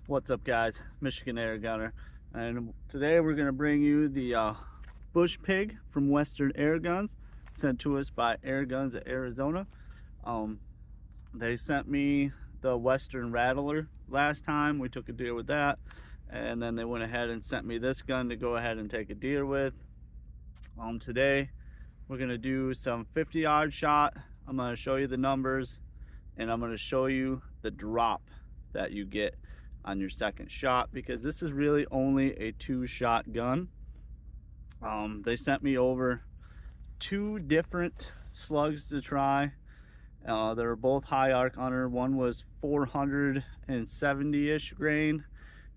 What's up, guys? Michigan Air Gunner, and today we're going to bring you the bush pig from Western Air Guns, sent to us by Airguns of Arizona. They sent me the Western Rattler last time. We took a deer with that, and then they went ahead and sent me this gun to go ahead and take a deer with. Today we're going to do some 50-yard shot. I'm going to show you the numbers, and I'm going to show you the drop that you get on your second shot, because this is really only a 2-shot gun. They sent me over 2 different slugs to try. They were both high arc hunter. One was 470-ish grain,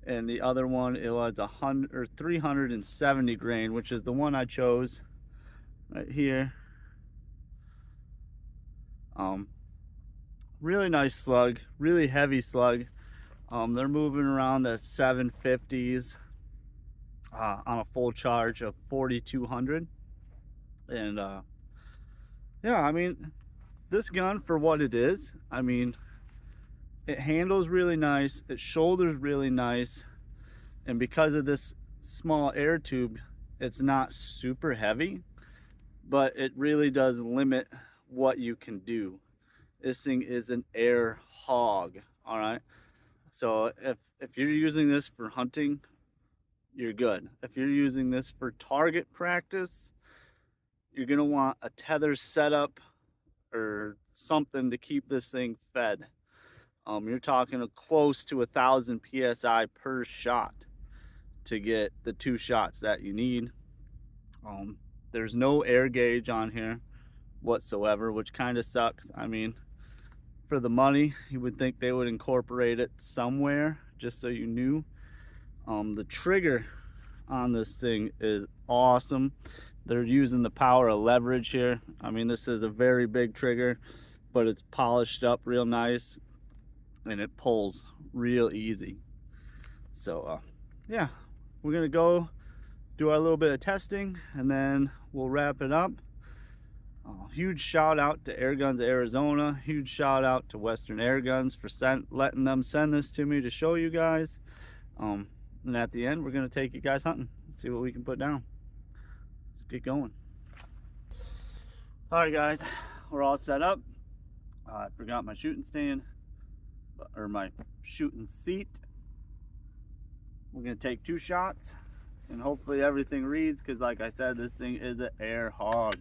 and the other one, it was 370 grain, which is the one I chose right here. Really nice slug, really heavy slug. They're moving around the 750s on a full charge of 4,200. And yeah, I mean, this gun, for what it is, I mean, it handles really nice, it shoulders really nice, and because of this small air tube, it's not super heavy, but it really does limit what you can do. This thing is an air hog, all right? So if you're using this for hunting, you're good. If you're using this for target practice, you're gonna want a tether setup or something to keep this thing fed. You're talking close to 1,000 psi per shot to get the 2 shots that you need. There's no air gauge on here whatsoever, which kind of sucks. I mean, for the money, you would think they would incorporate it somewhere, just so you knew. The trigger on this thing is awesome. They're using the power of leverage here. I mean, this is a very big trigger, but it's polished up real nice, and it pulls real easy. So yeah, we're gonna go do our little bit of testing, and then we'll wrap it up. Huge shout out to Airguns of Arizona. Huge shout out to Western Air Guns for letting them send this to me to show you guys. And at the end, we're going to take you guys hunting, see what we can put down. Let's get going. All right, guys, we're all set up. I forgot my shooting stand, or my shooting seat. We're going to take 2 shots, and hopefully everything reads, because like I said, this thing is an air hog.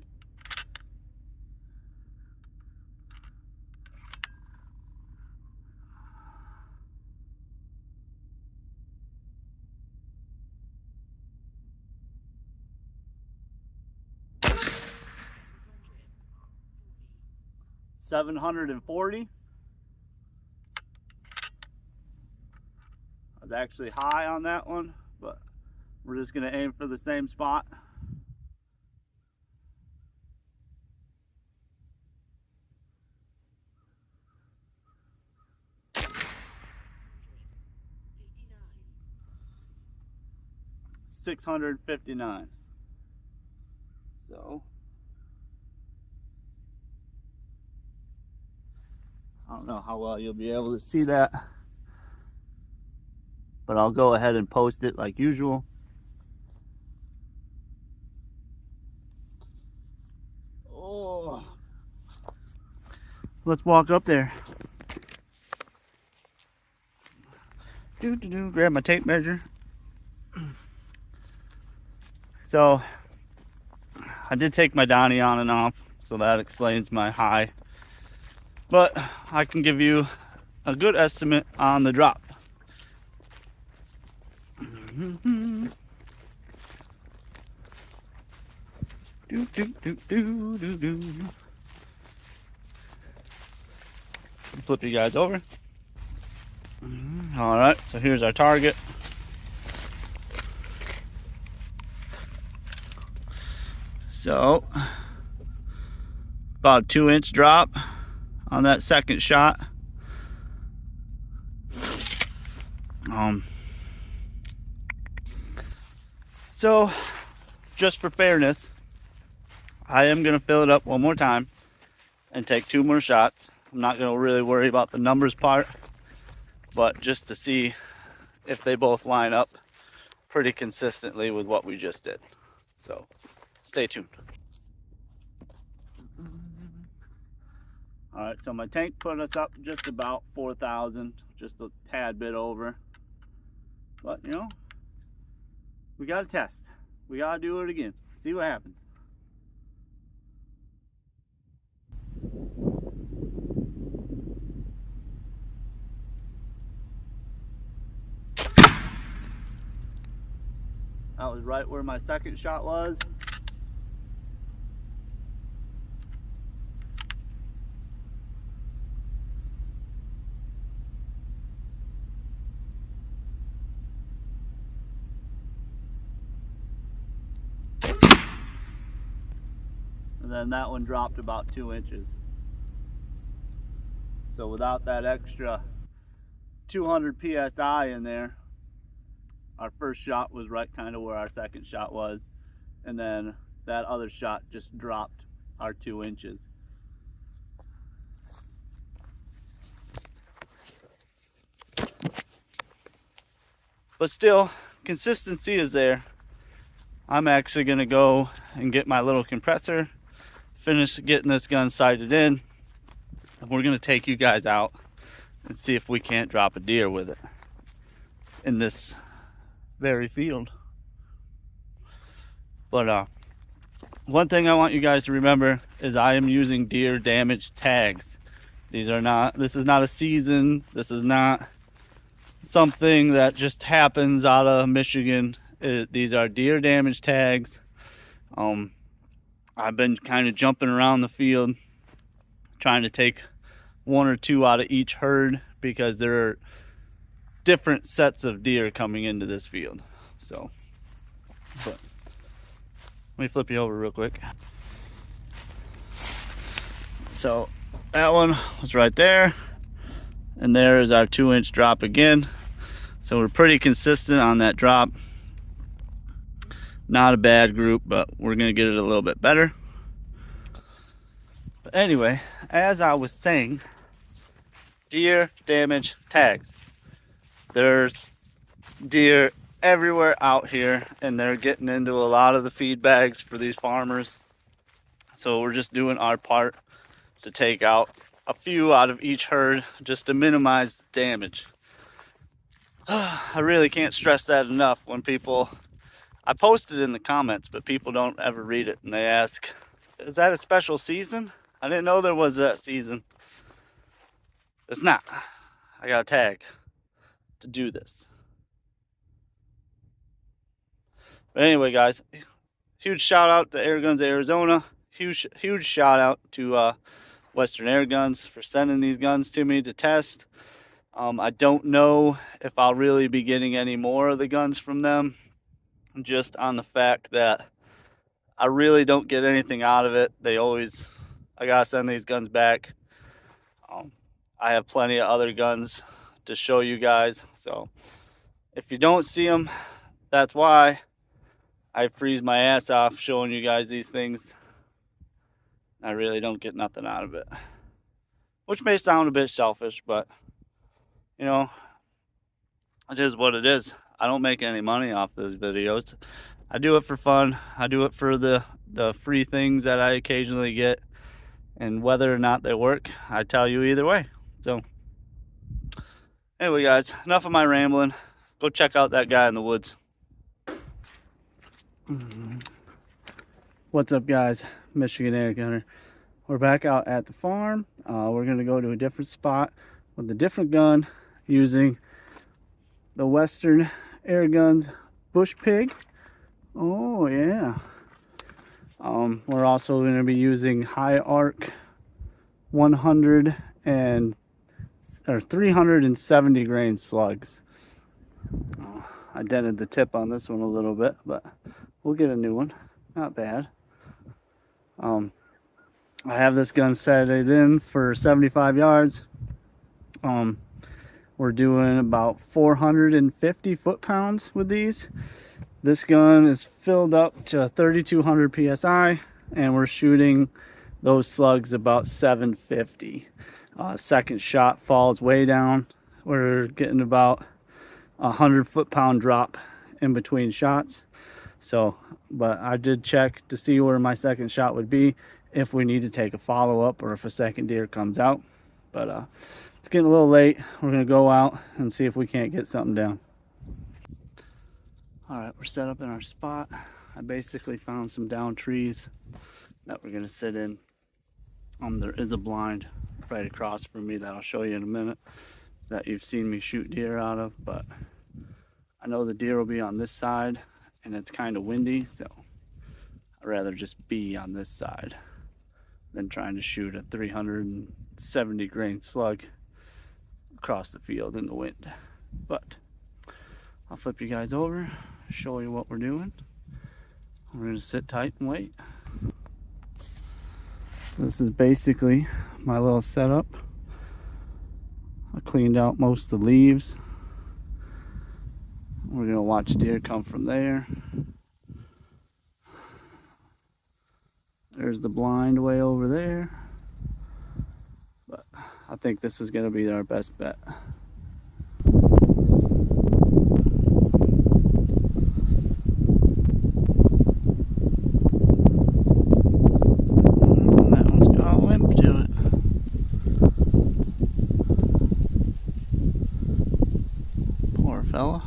$740. I was actually high on that one, but we're just gonna aim for the same spot. $659. So I don't know how well you'll be able to see that, but I'll go ahead and post it like usual. Oh, let's walk up there. Grab my tape measure. So I did take my Donnie on and off, so that explains my high, but I can give you a good estimate on the drop. Flip you guys over. All right, so here's our target. So about a 2-inch drop on that second shot. So just for fairness, I am going to fill it up one more time and take 2 more shots. I'm not going to really worry about the numbers part, but just to see if they both line up pretty consistently with what we just did. So stay tuned. All right, so my tank put us up just about 4,000, just a tad bit over. But you know, we gotta test. We gotta do it again. See what happens. That was right where my second shot was. And then that one dropped about 2 inches. So without that extra 200 psi in there, our first shot was right kind of where our second shot was, and then that other shot just dropped our 2 inches. But still, consistency is there. I'm actually going to go and get my little compressor, finish getting this gun sighted in, and we're going to take you guys out and see if we can't drop a deer with it in this very field. But one thing I want you guys to remember is I am using deer damage tags. This is not a season. This is not something that just happens out of Michigan. These are deer damage tags. I've been kind of jumping around the field trying to take 1 or 2 out of each herd because there are different sets of deer coming into this field. So, but let me flip you over real quick. So that one was right there, and there is our 2-inch drop again. So we're pretty consistent on that drop. Not a bad group, but we're gonna get it a little bit better. But anyway, as I was saying, deer damage tags. There's deer everywhere out here, and they're getting into a lot of the feed bags for these farmers. So we're just doing our part to take out a few out of each herd just to minimize the damage. I really can't stress that enough when people, I post it in the comments, but people don't ever read it, and they ask, is that a special season? I didn't know there was that season. It's not. I got a tag to do this. But anyway, guys, huge shout out to Airguns of Arizona. Huge shout out to Western Air Guns for sending these guns to me to test. I don't know if I'll really be getting any more of the guns from them, just on the fact that I really don't get anything out of it. I gotta send these guns back. I have plenty of other guns to show you guys, so if you don't see them, that's why. I freeze my ass off showing you guys these things. I really don't get nothing out of it, which may sound a bit selfish, but you know, it is what it is. I don't make any money off those videos. I do it for fun. I do it for the free things that I occasionally get, and whether or not they work, I tell you either way. So anyway, guys, enough of my rambling. Go check out that guy in the woods. What's up, guys? Michigan Air Gunner. We're back out at the farm. We're gonna go to a different spot with a different gun using the Western Air Guns Bush Pig. Oh yeah. We're also going to be using high arc 370 grain slugs. I dented the tip on this one a little bit, but we'll get a new one. Not bad. I have this gun set it in for 75 yards. We're doing about 450 foot-pounds with these. This gun is filled up to 3,200 psi, and we're shooting those slugs about 750. Second shot falls way down. We're getting about 100 foot-pound drop in between shots. So, but I did check to see where my second shot would be if we need to take a follow-up or if a second deer comes out. But it's getting a little late. We're gonna go out and see if we can't get something down. All right, we're set up in our spot. I basically found some down trees that we're gonna sit in. There is a blind right across from me that I'll show you in a minute that you've seen me shoot deer out of, but I know the deer will be on this side and it's kind of windy, so I'd rather just be on this side than trying to shoot a 370 grain slug across the field in the wind. But I'll flip you guys over, show you what we're doing. We're gonna sit tight and wait. So this is basically my little setup. I cleaned out most of the leaves. We're gonna watch deer come from there. There's the blind way over there. But I think this is gonna be our best bet. That one's got a limp to it. Poor fella.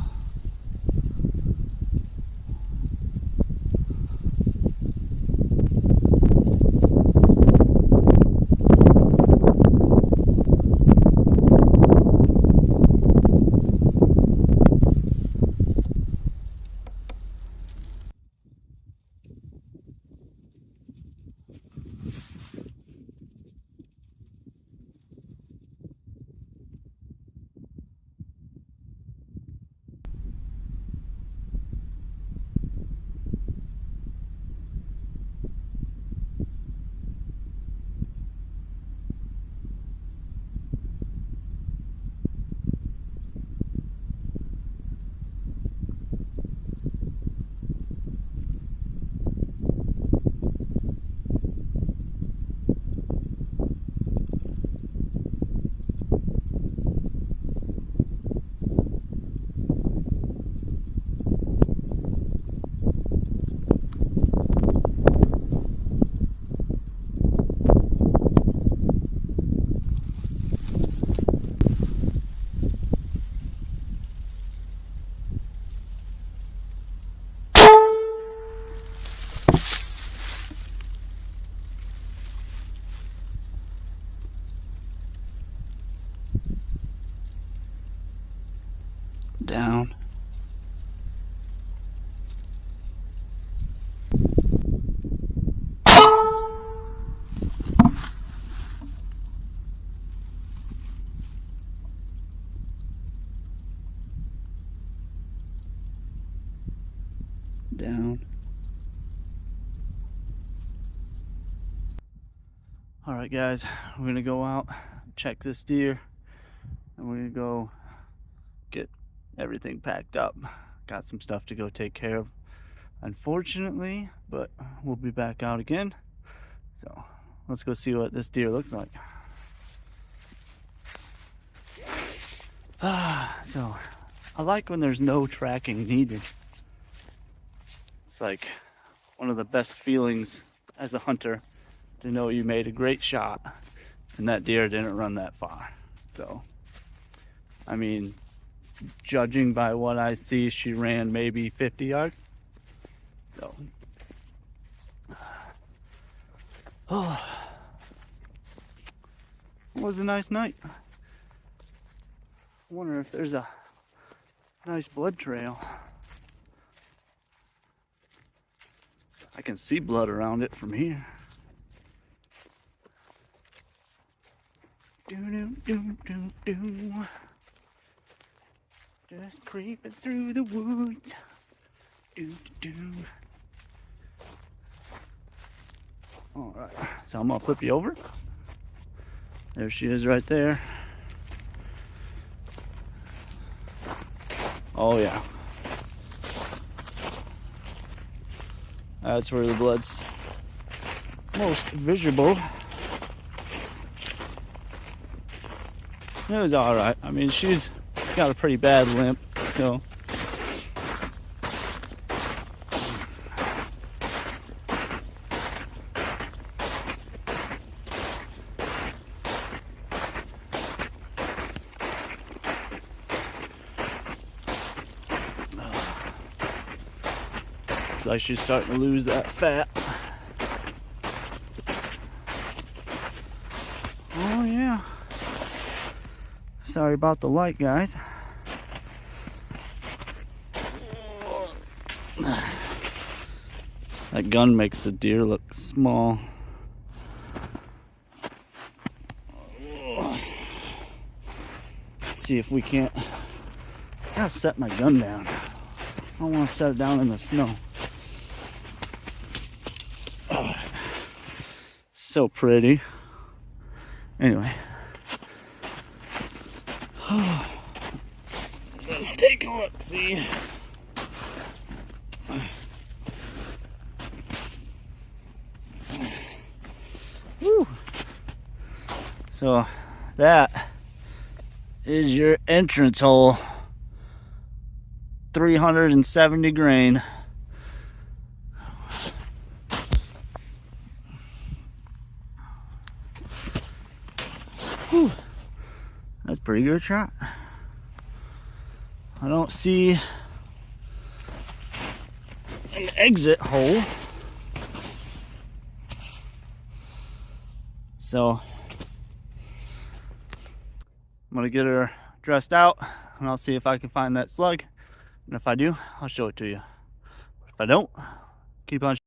Down. Down. All right, guys, we're gonna go out, check this deer, and we're gonna go get everything packed up. Got some stuff to go take care of, unfortunately, but we'll be back out again. So let's go see what this deer looks like. So I like when there's no tracking needed. It's like one of the best feelings as a hunter to know you made a great shot and that deer didn't run that far. So, I mean, judging by what I see, she ran maybe 50 yards. So, oh, it was a nice night. I wonder if there's a nice blood trail. I can see blood around it from here. Do. Just creeping through the woods. Do. All right, so I'm gonna flip you over. There she is right there. Oh yeah. That's where the blood's most visible. It was all right. I mean, she's got a pretty bad limp, So it's actually starting to lose that fat. Oh yeah. Sorry about the light, guys. That gun makes the deer look small. Let's see if we can't. I gotta set my gun down. I don't want to set it down in the snow. Oh, so pretty. Anyway. Let's take a look, see. Woo. So that is your entrance hole. 370 grain. Whew. That's a pretty good shot. I don't see an exit hole. So I'm gonna get her dressed out and I'll see if I can find that slug. And if I do, I'll show it to you. If I don't, keep on